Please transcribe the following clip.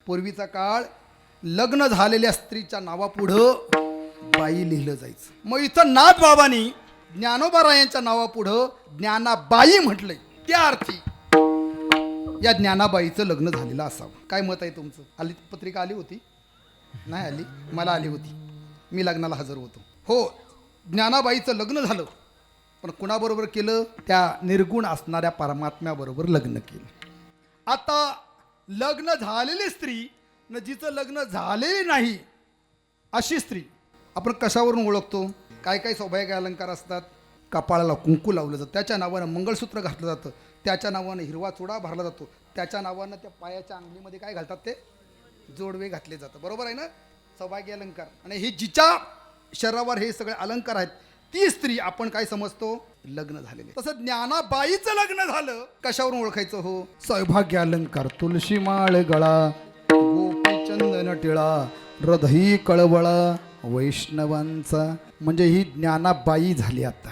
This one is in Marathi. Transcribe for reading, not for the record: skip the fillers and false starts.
पूर्वीचा काळ लग्न झालेल्या स्त्रीच्या नावापुढं बाई लिहिलं जायचं. मग इथं नाथ बाबांनी ज्ञानोबारायांच्या नावापुढं ज्ञानाबाई म्हटलंय. त्या अर्थी या ज्ञानाबाईचं लग्न झालेलं असावं. काय मत आहे तुमचं? आली पत्रिका आली होती? नाही आली? मला आली होती. मी लग्नाला हजर होतो. हो, ज्ञानाबाईचं लग्न झालं, पण कुणाबरोबर केलं? त्या निर्गुण असणाऱ्या परमात्म्याबरोबर लग्न केलं. आता लग्न झालेली स्त्री न जिचं लग्न झालेली नाही अशी स्त्री आपण कशावरून ओळखतो? काय काय सौभाग्य अलंकार असतात. कपाळाला कुंकू लावलं जातं, त्याच्या नावानं मंगळसूत्र घातलं जातं, त्याच्या नावानं हिरवा चुडा भरला जातो, त्याच्या नावानं त्या पायाच्या अंगलीमध्ये काय घालतात? ते जोडवे घातले जातं. बरोबर आहे ना? सौभाग्य अलंकार. आणि हे जिच्या शरीरावर हे सगळे अलंकार आहेत ती स्त्री आपण काय समजतो? लग्न झालेले. तसं ज्ञानाबाईचं लग्न झालं, कशावरून ओळखायचं? हो, सौभाग्य अलंकार, तुळशी माळ गळा, गोपी चंदन टिळा, हृदयी कळवळा वैष्णवांचा. म्हणजे ही ज्ञानाबाई झाली. आता